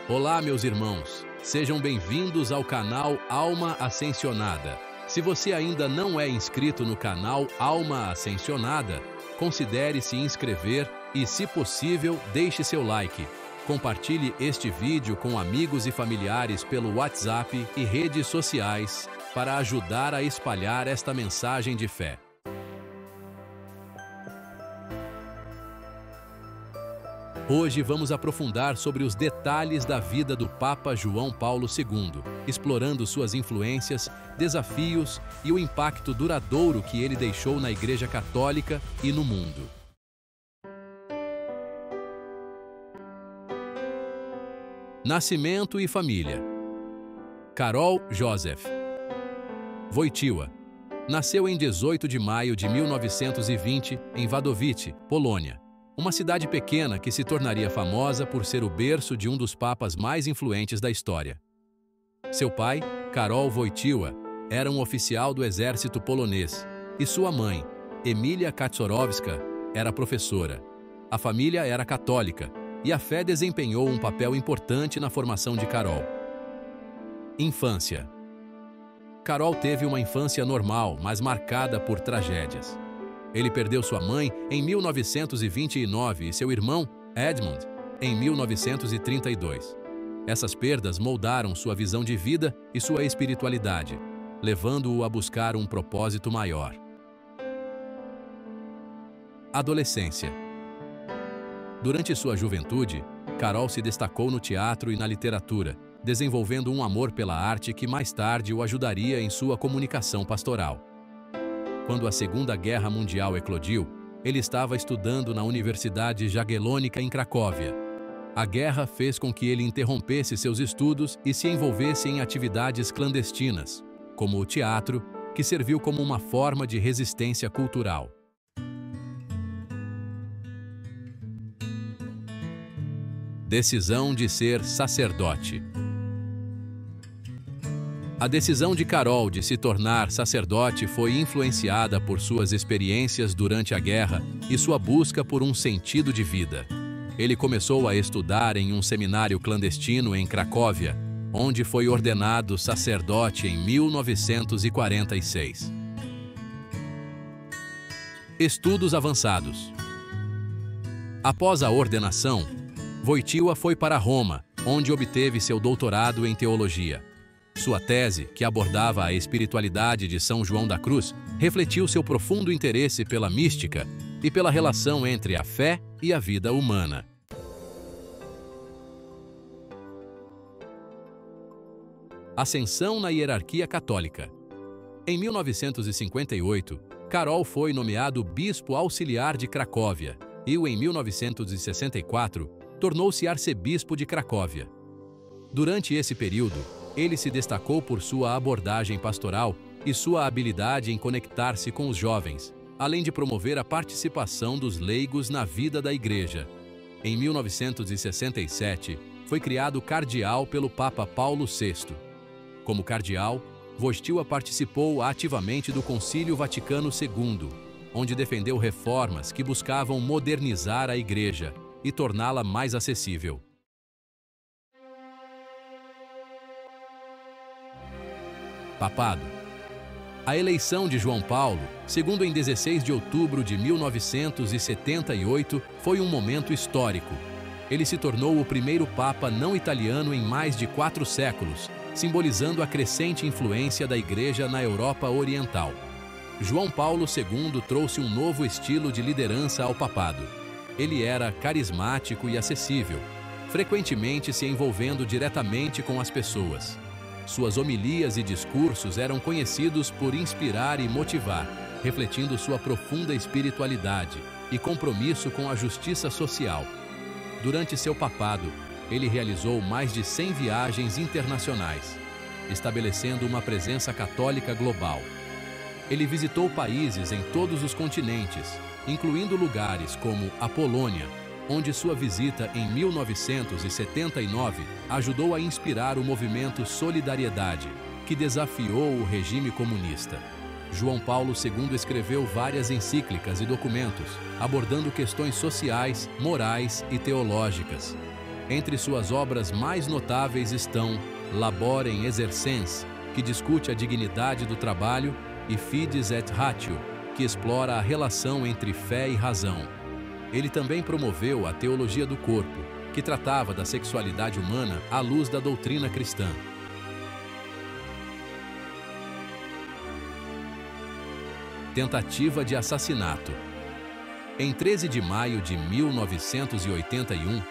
Olá, meus irmãos. Sejam bem-vindos ao canal Alma Ascensionada. Se você ainda não é inscrito no canal Alma Ascensionada, considere se inscrever e, se possível, deixe seu like. Compartilhe este vídeo com amigos e familiares pelo WhatsApp e redes sociais para ajudar a espalhar esta mensagem de fé. Hoje vamos aprofundar sobre os detalhes da vida do Papa João Paulo II, explorando suas influências, desafios e o impacto duradouro que ele deixou na Igreja Católica e no mundo. Nascimento e família. Karol Józef Wojtyła nasceu em 18 de maio de 1920 em Wadowice, Polônia. Uma cidade pequena que se tornaria famosa por ser o berço de um dos papas mais influentes da história. Seu pai, Karol Wojtyła, era um oficial do exército polonês, e sua mãe, Emília Kaczorowska, era professora. A família era católica, e a fé desempenhou um papel importante na formação de Karol. Infância. Karol teve uma infância normal, mas marcada por tragédias. Ele perdeu sua mãe em 1929 e seu irmão, Edmund, em 1932. Essas perdas moldaram sua visão de vida e sua espiritualidade, levando-o a buscar um propósito maior. Adolescência. Durante sua juventude, Karol se destacou no teatro e na literatura, desenvolvendo um amor pela arte que mais tarde o ajudaria em sua comunicação pastoral. Quando a Segunda Guerra Mundial eclodiu, ele estava estudando na Universidade Jagiellônica em Cracóvia. A guerra fez com que ele interrompesse seus estudos e se envolvesse em atividades clandestinas, como o teatro, que serviu como uma forma de resistência cultural. Decisão de ser sacerdote. A decisão de Karol de se tornar sacerdote foi influenciada por suas experiências durante a guerra e sua busca por um sentido de vida. Ele começou a estudar em um seminário clandestino em Cracóvia, onde foi ordenado sacerdote em 1946. Estudos avançados. Após a ordenação, Wojtyła foi para Roma, onde obteve seu doutorado em teologia. Sua tese, que abordava a espiritualidade de São João da Cruz, refletiu seu profundo interesse pela mística e pela relação entre a fé e a vida humana. Ascensão na hierarquia católica. Em 1958, Karol foi nomeado bispo auxiliar de Cracóvia e, em 1964, tornou-se arcebispo de Cracóvia. Durante esse período, ele se destacou por sua abordagem pastoral e sua habilidade em conectar-se com os jovens, além de promover a participação dos leigos na vida da Igreja. Em 1967, foi criado cardeal pelo Papa Paulo VI. Como cardeal, Wojtyła participou ativamente do Concílio Vaticano II, onde defendeu reformas que buscavam modernizar a Igreja e torná-la mais acessível. Papado. A eleição de João Paulo, segundo em 16 de outubro de 1978, foi um momento histórico. Ele se tornou o primeiro papa não italiano em mais de 4 séculos, simbolizando a crescente influência da Igreja na Europa Oriental. João Paulo II trouxe um novo estilo de liderança ao papado. Ele era carismático e acessível, frequentemente se envolvendo diretamente com as pessoas. Suas homilias e discursos eram conhecidos por inspirar e motivar, refletindo sua profunda espiritualidade e compromisso com a justiça social. Durante seu papado, ele realizou mais de 100 viagens internacionais, estabelecendo uma presença católica global. Ele visitou países em todos os continentes, incluindo lugares como a Polônia, onde sua visita em 1979 ajudou a inspirar o movimento Solidariedade, que desafiou o regime comunista. João Paulo II escreveu várias encíclicas e documentos, abordando questões sociais, morais e teológicas. Entre suas obras mais notáveis estão Labor in Exercens, que discute a dignidade do trabalho, e Fides et Ratio, que explora a relação entre fé e razão. Ele também promoveu a teologia do corpo, que tratava da sexualidade humana à luz da doutrina cristã. Tentativa de assassinato. Em 13 de maio de 1981,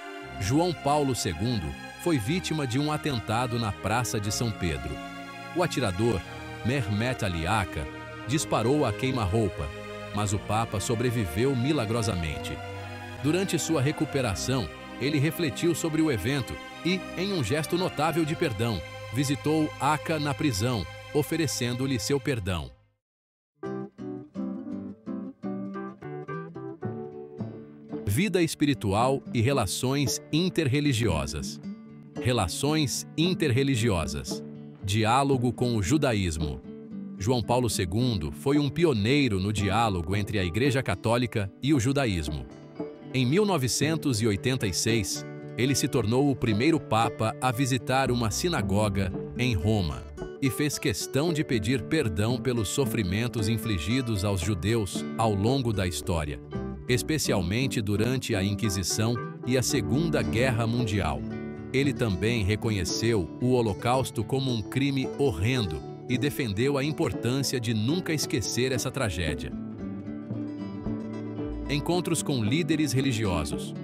João Paulo II foi vítima de um atentado na Praça de São Pedro. O atirador, Mehmet Ali Aka, disparou a queima-roupa, mas o Papa sobreviveu milagrosamente. Durante sua recuperação, ele refletiu sobre o evento e, em um gesto notável de perdão, visitou Aka na prisão, oferecendo-lhe seu perdão. Vida espiritual e relações interreligiosas. Relações interreligiosas. Diálogo com o judaísmo. João Paulo II foi um pioneiro no diálogo entre a Igreja Católica e o judaísmo. Em 1986, ele se tornou o primeiro Papa a visitar uma sinagoga em Roma e fez questão de pedir perdão pelos sofrimentos infligidos aos judeus ao longo da história, especialmente durante a Inquisição e a Segunda Guerra Mundial. Ele também reconheceu o Holocausto como um crime horrendo e defendeu a importância de nunca esquecer essa tragédia. Encontros com líderes religiosos.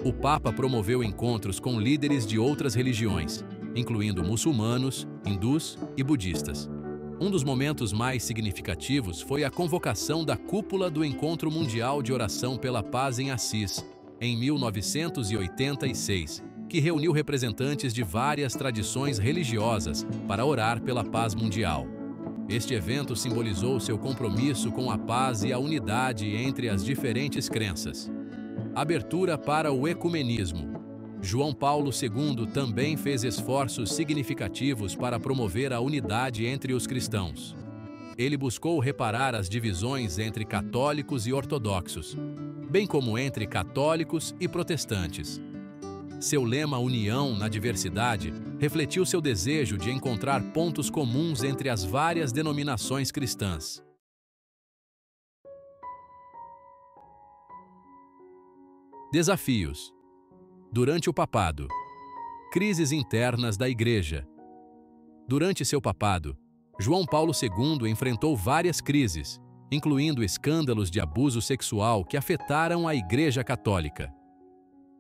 O Papa promoveu encontros com líderes de outras religiões, incluindo muçulmanos, hindus e budistas. Um dos momentos mais significativos foi a convocação da cúpula do Encontro Mundial de Oração pela Paz em Assis, em 1986, que reuniu representantes de várias tradições religiosas para orar pela paz mundial. Este evento simbolizou seu compromisso com a paz e a unidade entre as diferentes crenças. Abertura para o ecumenismo. João Paulo II também fez esforços significativos para promover a unidade entre os cristãos. Ele buscou reparar as divisões entre católicos e ortodoxos, bem como entre católicos e protestantes. Seu lema União na Diversidade refletiu seu desejo de encontrar pontos comuns entre as várias denominações cristãs. Desafios. Durante o papado. Crises internas da Igreja. Durante seu papado, João Paulo II enfrentou várias crises, incluindo escândalos de abuso sexual que afetaram a Igreja Católica.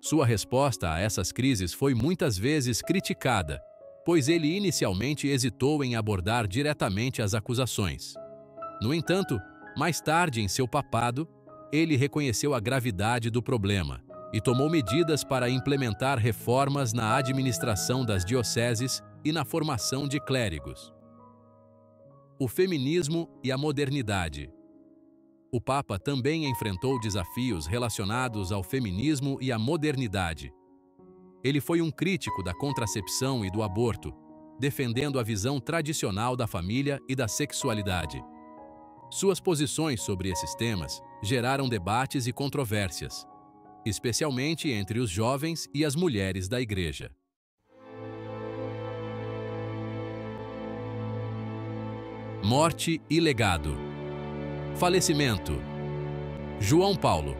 Sua resposta a essas crises foi muitas vezes criticada, pois ele inicialmente hesitou em abordar diretamente as acusações. No entanto, mais tarde em seu papado, ele reconheceu a gravidade do problema e tomou medidas para implementar reformas na administração das dioceses e na formação de clérigos. O feminismo e a modernidade. O Papa também enfrentou desafios relacionados ao feminismo e à modernidade. Ele foi um crítico da contracepção e do aborto, defendendo a visão tradicional da família e da sexualidade. Suas posições sobre esses temas geraram debates e controvérsias, especialmente entre os jovens e as mulheres da Igreja. Morte e legado. Falecimento. João Paulo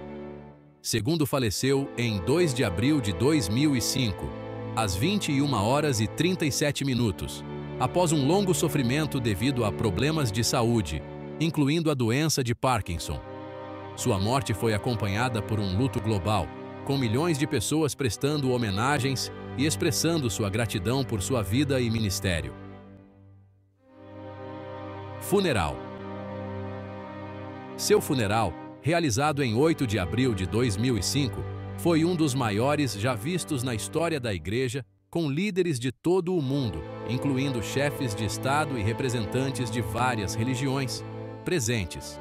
II faleceu em 2 de abril de 2005, às 21h37, após um longo sofrimento devido a problemas de saúde, incluindo a doença de Parkinson. Sua morte foi acompanhada por um luto global, com milhões de pessoas prestando homenagens e expressando sua gratidão por sua vida e ministério. Funeral. Seu funeral, realizado em 8 de abril de 2005, foi um dos maiores já vistos na história da Igreja, com líderes de todo o mundo, incluindo chefes de Estado e representantes de várias religiões, presentes.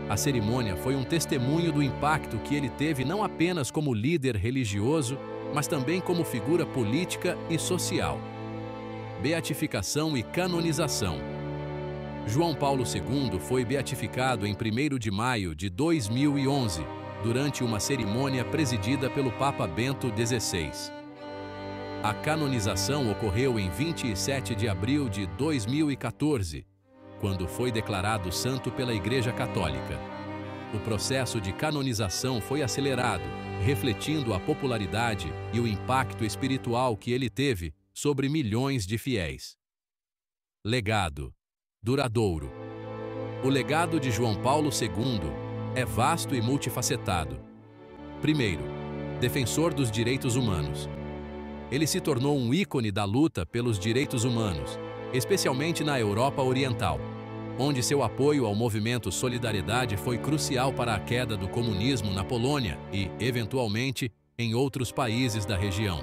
A cerimônia foi um testemunho do impacto que ele teve não apenas como líder religioso, mas também como figura política e social. Beatificação e canonização. João Paulo II foi beatificado em 1º de maio de 2011, durante uma cerimônia presidida pelo Papa Bento XVI. A canonização ocorreu em 27 de abril de 2014, quando foi declarado santo pela Igreja Católica. O processo de canonização foi acelerado, refletindo a popularidade e o impacto espiritual que ele teve sobre milhões de fiéis. Legado duradouro. O legado de João Paulo II é vasto e multifacetado. Primeiro, defensor dos direitos humanos. Ele se tornou um ícone da luta pelos direitos humanos, especialmente na Europa Oriental, onde seu apoio ao movimento Solidariedade foi crucial para a queda do comunismo na Polônia e, eventualmente, em outros países da região.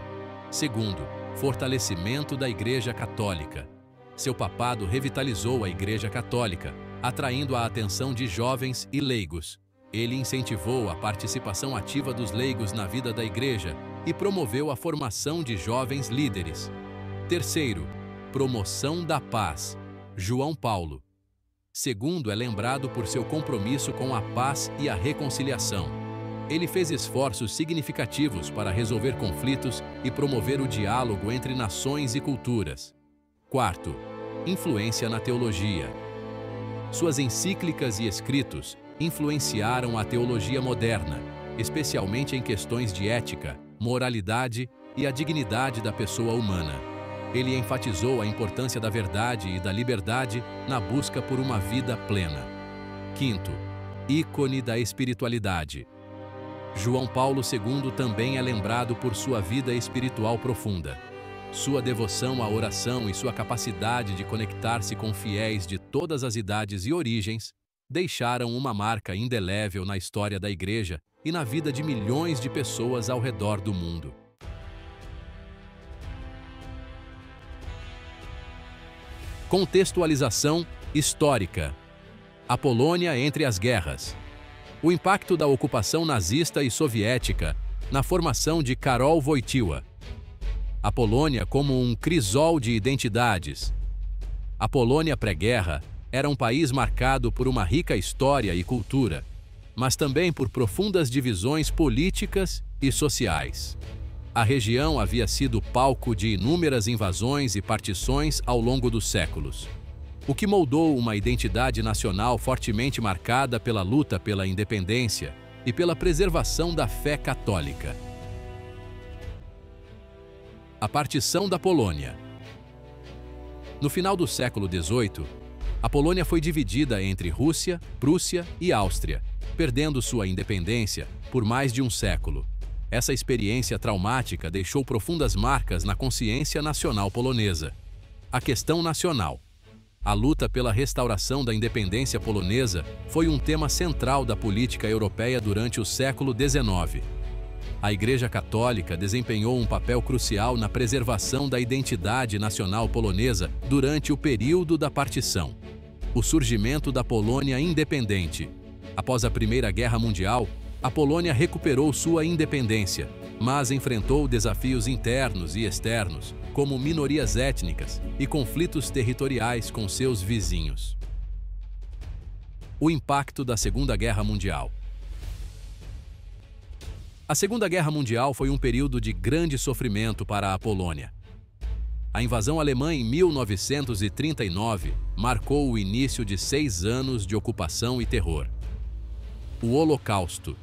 Segundo, fortalecimento da Igreja Católica. Seu papado revitalizou a Igreja Católica, atraindo a atenção de jovens e leigos. Ele incentivou a participação ativa dos leigos na vida da Igreja e promoveu a formação de jovens líderes. Terceiro, promoção da paz. João Paulo II é lembrado por seu compromisso com a paz e a reconciliação. Ele fez esforços significativos para resolver conflitos e promover o diálogo entre nações e culturas. Quarto, influência na teologia. Suas encíclicas e escritos influenciaram a teologia moderna, especialmente em questões de ética, moralidade e a dignidade da pessoa humana. Ele enfatizou a importância da verdade e da liberdade na busca por uma vida plena. Quinto, ícone da espiritualidade. João Paulo II também é lembrado por sua vida espiritual profunda. Sua devoção à oração e sua capacidade de conectar-se com fiéis de todas as idades e origens deixaram uma marca indelével na história da Igreja e na vida de milhões de pessoas ao redor do mundo. Contextualização histórica. A Polônia entre as guerras. O impacto da ocupação nazista e soviética na formação de Karol Wojtyła. A Polônia como um crisol de identidades. A Polônia pré-guerra era um país marcado por uma rica história e cultura, mas também por profundas divisões políticas e sociais. A região havia sido palco de inúmeras invasões e partições ao longo dos séculos, o que moldou uma identidade nacional fortemente marcada pela luta pela independência e pela preservação da fé católica. A partição da Polônia. No final do século XVIII, a Polônia foi dividida entre Rússia, Prússia e Áustria, perdendo sua independência por mais de um século. Essa experiência traumática deixou profundas marcas na consciência nacional polonesa. A questão nacional. A luta pela restauração da independência polonesa foi um tema central da política europeia durante o século XIX. A Igreja Católica desempenhou um papel crucial na preservação da identidade nacional polonesa durante o período da partição. O surgimento da Polônia independente. Após a Primeira Guerra Mundial, a Polônia recuperou sua independência, mas enfrentou desafios internos e externos, como minorias étnicas e conflitos territoriais com seus vizinhos. O impacto da Segunda Guerra Mundial. A Segunda Guerra Mundial foi um período de grande sofrimento para a Polônia. A invasão alemã em 1939 marcou o início de 6 anos de ocupação e terror. O Holocausto.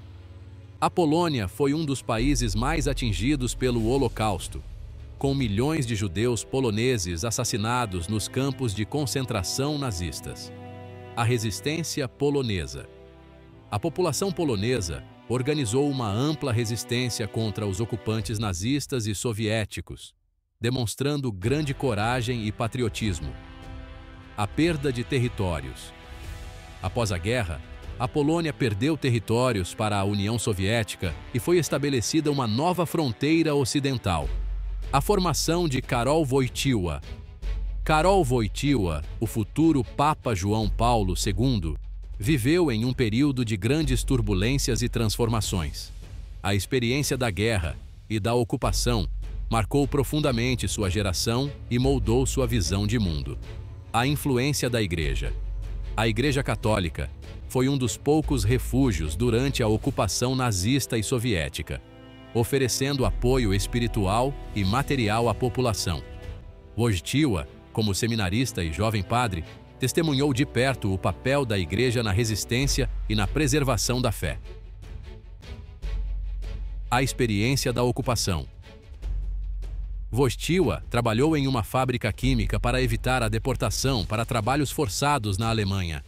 A Polônia foi um dos países mais atingidos pelo Holocausto, com milhões de judeus poloneses assassinados nos campos de concentração nazistas. A resistência polonesa. A população polonesa organizou uma ampla resistência contra os ocupantes nazistas e soviéticos, demonstrando grande coragem e patriotismo. A perda de territórios. Após a guerra, a Polônia perdeu territórios para a União Soviética e foi estabelecida uma nova fronteira ocidental. A formação de Karol Wojtyła. Karol Wojtyła, o futuro Papa João Paulo II, viveu em um período de grandes turbulências e transformações. A experiência da guerra e da ocupação marcou profundamente sua geração e moldou sua visão de mundo. A influência da Igreja. A Igreja Católica foi um dos poucos refúgios durante a ocupação nazista e soviética, oferecendo apoio espiritual e material à população. Wojtyła, como seminarista e jovem padre, testemunhou de perto o papel da Igreja na resistência e na preservação da fé. A experiência da ocupação. Wojtyła trabalhou em uma fábrica química para evitar a deportação para trabalhos forçados na Alemanha.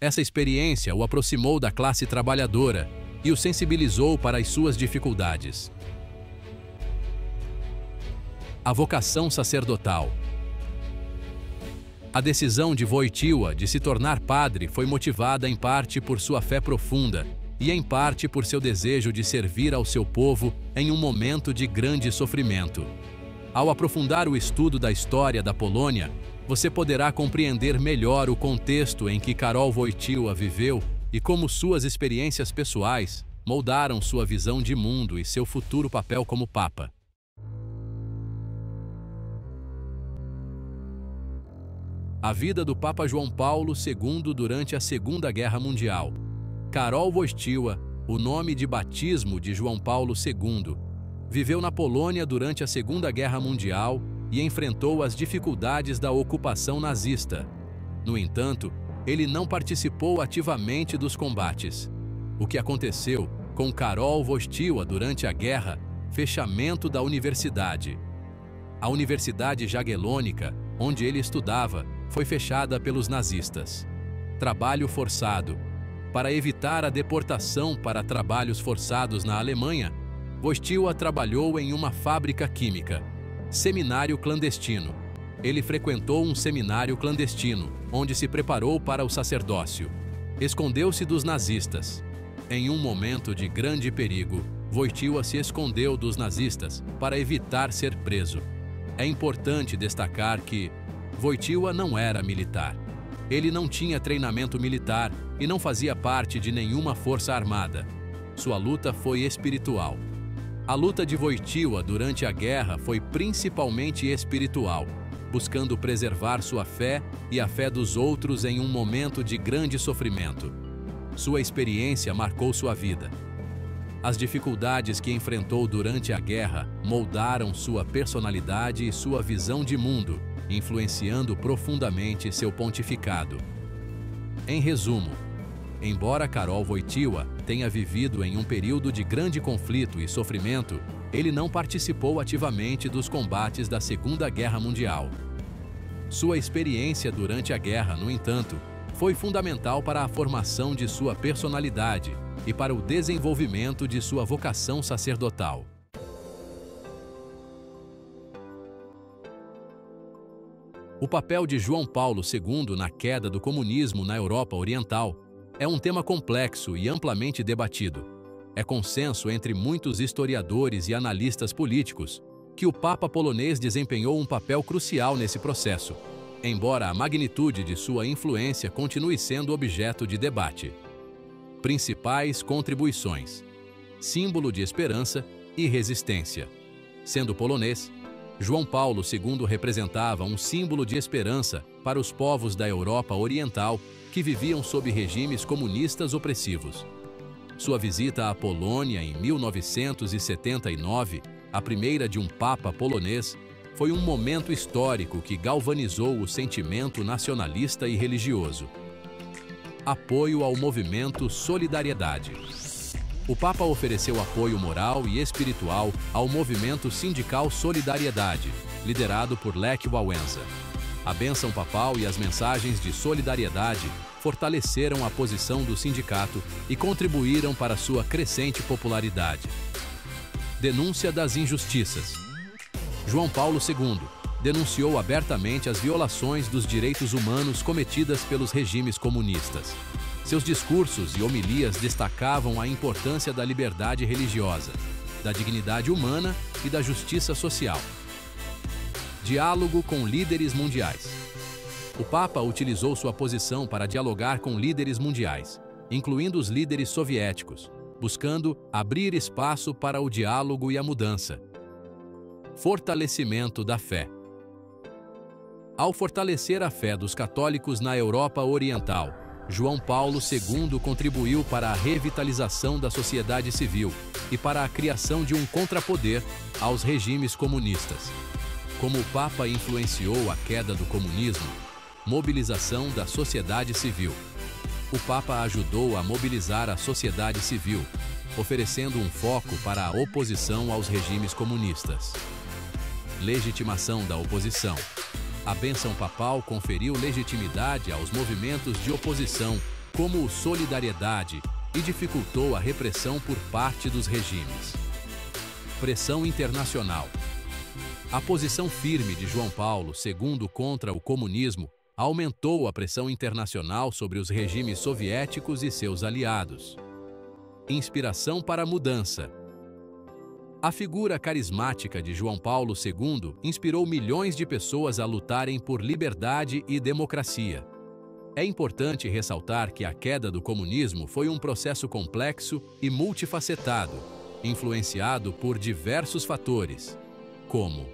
Essa experiência o aproximou da classe trabalhadora e o sensibilizou para as suas dificuldades. A vocação sacerdotal. A decisão de Wojtyła de se tornar padre foi motivada em parte por sua fé profunda e em parte por seu desejo de servir ao seu povo em um momento de grande sofrimento. Ao aprofundar o estudo da história da Polônia, você poderá compreender melhor o contexto em que Karol Wojtyła viveu e como suas experiências pessoais moldaram sua visão de mundo e seu futuro papel como Papa. A vida do Papa João Paulo II durante a Segunda Guerra Mundial. Karol Wojtyła, o nome de batismo de João Paulo II, viveu na Polônia durante a Segunda Guerra Mundial e enfrentou as dificuldades da ocupação nazista. No entanto, ele não participou ativamente dos combates. O que aconteceu com Karol Wojtyła durante a guerra? Fechamento da universidade. A Universidade Jagiellônica, onde ele estudava, foi fechada pelos nazistas. Trabalho forçado. Para evitar a deportação para trabalhos forçados na Alemanha, Wojtyła trabalhou em uma fábrica química. Seminário clandestino. Ele frequentou um seminário clandestino, onde se preparou para o sacerdócio. Escondeu-se dos nazistas. Em um momento de grande perigo, Wojtyła se escondeu dos nazistas para evitar ser preso. É importante destacar que Wojtyła não era militar. Ele não tinha treinamento militar e não fazia parte de nenhuma força armada. Sua luta foi espiritual. A luta de Wojtyła durante a guerra foi principalmente espiritual, buscando preservar sua fé e a fé dos outros em um momento de grande sofrimento. Sua experiência marcou sua vida. As dificuldades que enfrentou durante a guerra moldaram sua personalidade e sua visão de mundo, influenciando profundamente seu pontificado. Em resumo, embora Karol Wojtyła tenha vivido em um período de grande conflito e sofrimento, ele não participou ativamente dos combates da Segunda Guerra Mundial. Sua experiência durante a guerra, no entanto, foi fundamental para a formação de sua personalidade e para o desenvolvimento de sua vocação sacerdotal. O papel de João Paulo II na queda do comunismo na Europa Oriental é um tema complexo e amplamente debatido. É consenso entre muitos historiadores e analistas políticos que o Papa polonês desempenhou um papel crucial nesse processo, embora a magnitude de sua influência continue sendo objeto de debate. Principais contribuições: símbolo de esperança e resistência. Sendo polonês, João Paulo II representava um símbolo de esperança para os povos da Europa Oriental que viviam sob regimes comunistas opressivos. Sua visita à Polônia em 1979, a primeira de um Papa polonês, foi um momento histórico que galvanizou o sentimento nacionalista e religioso. Apoio ao movimento Solidariedade. O Papa ofereceu apoio moral e espiritual ao movimento sindical Solidariedade, liderado por Lech Wałęsa. A bênção papal e as mensagens de solidariedade fortaleceram a posição do sindicato e contribuíram para sua crescente popularidade. Denúncia das injustiças. João Paulo II denunciou abertamente as violações dos direitos humanos cometidas pelos regimes comunistas. Seus discursos e homilias destacavam a importância da liberdade religiosa, da dignidade humana e da justiça social. Diálogo com líderes mundiais. O Papa utilizou sua posição para dialogar com líderes mundiais, incluindo os líderes soviéticos, buscando abrir espaço para o diálogo e a mudança. Fortalecimento da fé. Ao fortalecer a fé dos católicos na Europa Oriental, João Paulo II contribuiu para a revitalização da sociedade civil e para a criação de um contrapoder aos regimes comunistas. Como o Papa influenciou a queda do comunismo, mobilização da sociedade civil. O Papa ajudou a mobilizar a sociedade civil, oferecendo um foco para a oposição aos regimes comunistas. Legitimação da oposição. A bênção papal conferiu legitimidade aos movimentos de oposição, como o Solidariedade, e dificultou a repressão por parte dos regimes. Pressão internacional. A posição firme de João Paulo II contra o comunismo aumentou a pressão internacional sobre os regimes soviéticos e seus aliados. Inspiração para a mudança. A figura carismática de João Paulo II inspirou milhões de pessoas a lutarem por liberdade e democracia. É importante ressaltar que a queda do comunismo foi um processo complexo e multifacetado, influenciado por diversos fatores, como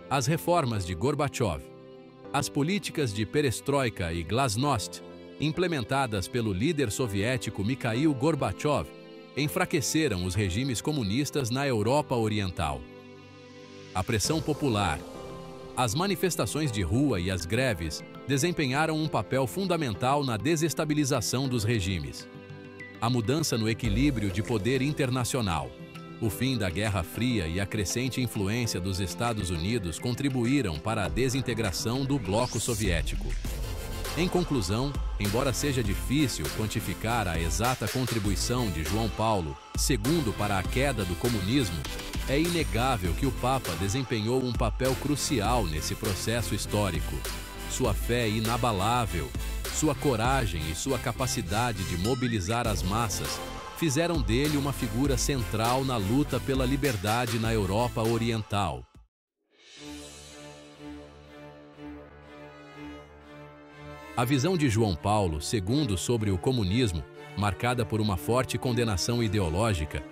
as reformas de Gorbachev, as políticas de perestroika e glasnost, implementadas pelo líder soviético Mikhail Gorbachev, enfraqueceram os regimes comunistas na Europa Oriental. A pressão popular. As manifestações de rua e as greves desempenharam um papel fundamental na desestabilização dos regimes. A mudança no equilíbrio de poder internacional. O fim da Guerra Fria e a crescente influência dos Estados Unidos contribuíram para a desintegração do bloco soviético. Em conclusão, embora seja difícil quantificar a exata contribuição de João Paulo II para a queda do comunismo, é inegável que o Papa desempenhou um papel crucial nesse processo histórico. Sua fé inabalável, sua coragem e sua capacidade de mobilizar as massas fizeram dele uma figura central na luta pela liberdade na Europa Oriental. A visão de João Paulo II sobre o comunismo, marcada por uma forte condenação ideológica,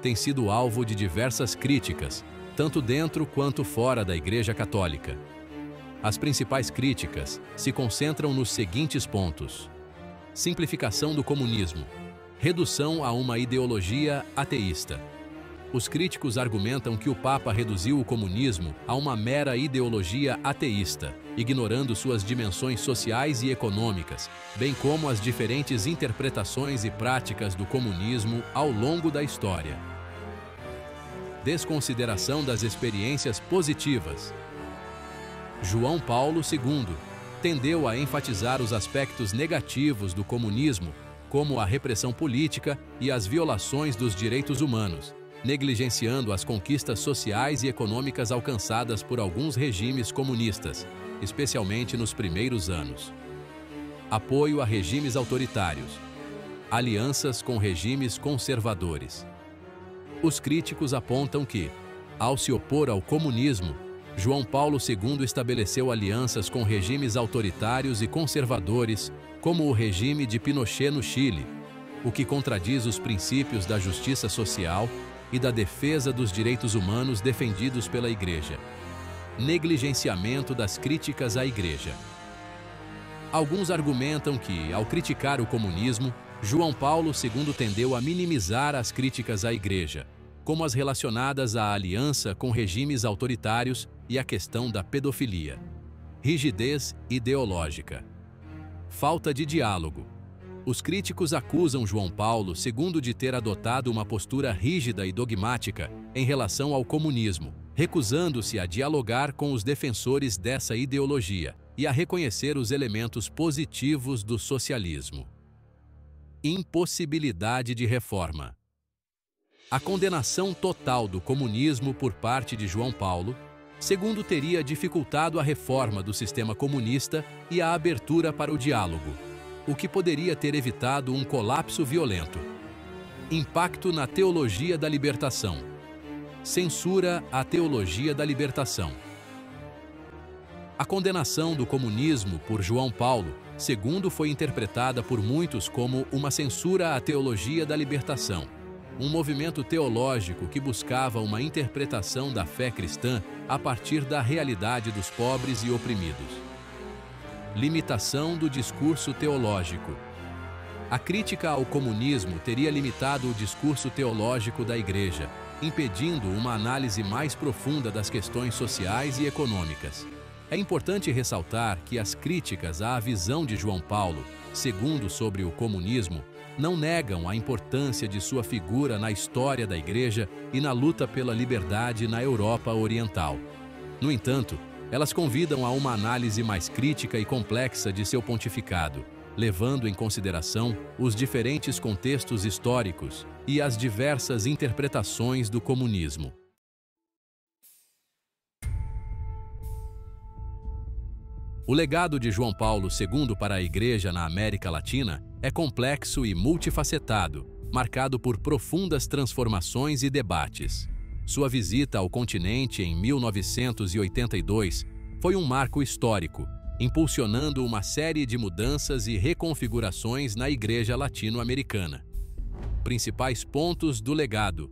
tem sido alvo de diversas críticas, tanto dentro quanto fora da Igreja Católica. As principais críticas se concentram nos seguintes pontos: simplificação do comunismo, redução a uma ideologia ateísta. Os críticos argumentam que o Papa reduziu o comunismo a uma mera ideologia ateísta, ignorando suas dimensões sociais e econômicas, bem como as diferentes interpretações e práticas do comunismo ao longo da história. Desconsideração das experiências positivas. João Paulo II tendeu a enfatizar os aspectos negativos do comunismo, como a repressão política e as violações dos direitos humanos, negligenciando as conquistas sociais e econômicas alcançadas por alguns regimes comunistas, especialmente nos primeiros anos. Apoio a regimes autoritários. Alianças com regimes conservadores. Os críticos apontam que, ao se opor ao comunismo, João Paulo II estabeleceu alianças com regimes autoritários e conservadores, como o regime de Pinochet no Chile, o que contradiz os princípios da justiça social e da defesa dos direitos humanos defendidos pela Igreja. Negligenciamento das críticas à Igreja. Alguns argumentam que, ao criticar o comunismo, João Paulo II tendeu a minimizar as críticas à Igreja, como as relacionadas à aliança com regimes autoritários e a questão da pedofilia. Rigidez ideológica. Falta de diálogo. Os críticos acusam João Paulo II de ter adotado uma postura rígida e dogmática em relação ao comunismo, recusando-se a dialogar com os defensores dessa ideologia e a reconhecer os elementos positivos do socialismo. Impossibilidade de reforma. A condenação total do comunismo por parte de João Paulo II teria dificultado a reforma do sistema comunista e a abertura para o diálogo, o que poderia ter evitado um colapso violento. Impacto na teologia da libertação. Censura à teologia da libertação. A condenação do comunismo por João Paulo II foi interpretada por muitos como uma censura à teologia da libertação, um movimento teológico que buscava uma interpretação da fé cristã a partir da realidade dos pobres e oprimidos. Limitação do discurso teológico. A crítica ao comunismo teria limitado o discurso teológico da Igreja, impedindo uma análise mais profunda das questões sociais e econômicas. É importante ressaltar que as críticas à visão de João Paulo II sobre o comunismo não negam a importância de sua figura na história da Igreja e na luta pela liberdade na Europa Oriental. No entanto, elas convidam a uma análise mais crítica e complexa de seu pontificado, levando em consideração os diferentes contextos históricos e as diversas interpretações do comunismo. O legado de João Paulo II para a Igreja na América Latina é complexo e multifacetado, marcado por profundas transformações e debates. Sua visita ao continente em 1982 foi um marco histórico, impulsionando uma série de mudanças e reconfigurações na Igreja Latino-Americana. Principais pontos do legado: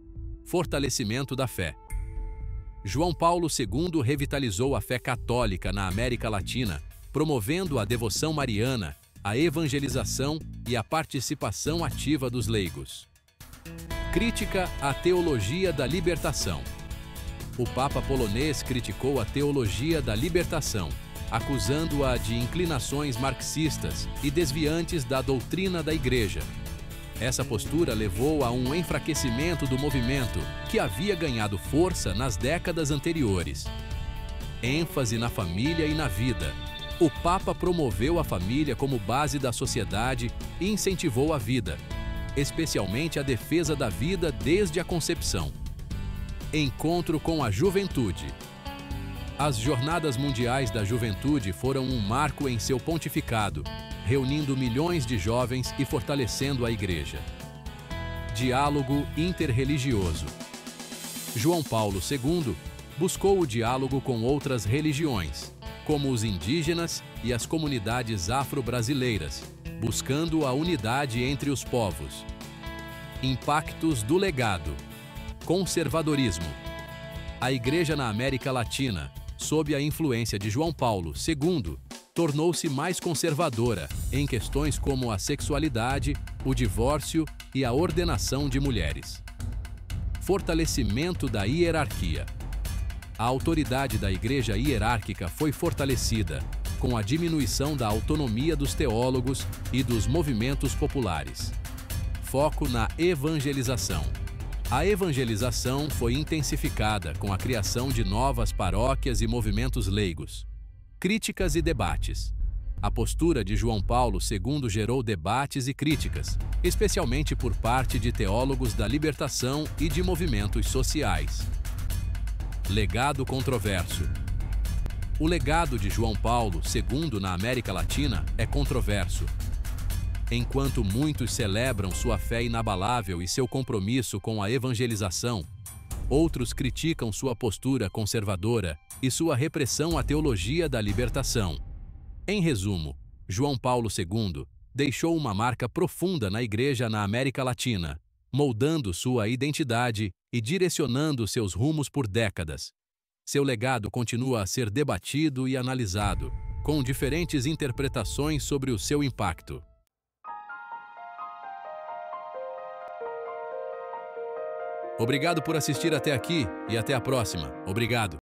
fortalecimento da fé. João Paulo II revitalizou a fé católica na América Latina, promovendo a devoção mariana, a evangelização e a participação ativa dos leigos. Crítica à teologia da libertação. O Papa polonês criticou a teologia da libertação, acusando-a de inclinações marxistas e desviantes da doutrina da Igreja. Essa postura levou a um enfraquecimento do movimento, que havia ganhado força nas décadas anteriores. Ênfase na família e na vida. O Papa promoveu a família como base da sociedade e incentivou a vida, especialmente a defesa da vida desde a concepção. Encontro com a juventude. As Jornadas Mundiais da Juventude foram um marco em seu pontificado, reunindo milhões de jovens e fortalecendo a Igreja. Diálogo interreligioso. João Paulo II buscou o diálogo com outras religiões, como os indígenas e as comunidades afro-brasileiras, buscando a unidade entre os povos. Impactos do legado. Conservadorismo. A Igreja na América Latina, sob a influência de João Paulo II, tornou-se mais conservadora em questões como a sexualidade, o divórcio e a ordenação de mulheres. Fortalecimento da hierarquia. A autoridade da Igreja hierárquica foi fortalecida, com a diminuição da autonomia dos teólogos e dos movimentos populares. Foco na evangelização. A evangelização foi intensificada com a criação de novas paróquias e movimentos leigos. Críticas e debates. A postura de João Paulo II gerou debates e críticas, especialmente por parte de teólogos da libertação e de movimentos sociais. Legado controverso. O legado de João Paulo II na América Latina é controverso. Enquanto muitos celebram sua fé inabalável e seu compromisso com a evangelização, outros criticam sua postura conservadora e sua repressão à teologia da libertação. Em resumo, João Paulo II deixou uma marca profunda na Igreja na América Latina, moldando sua identidade e direcionando seus rumos por décadas. Seu legado continua a ser debatido e analisado, com diferentes interpretações sobre o seu impacto. Obrigado por assistir até aqui e até a próxima. Obrigado.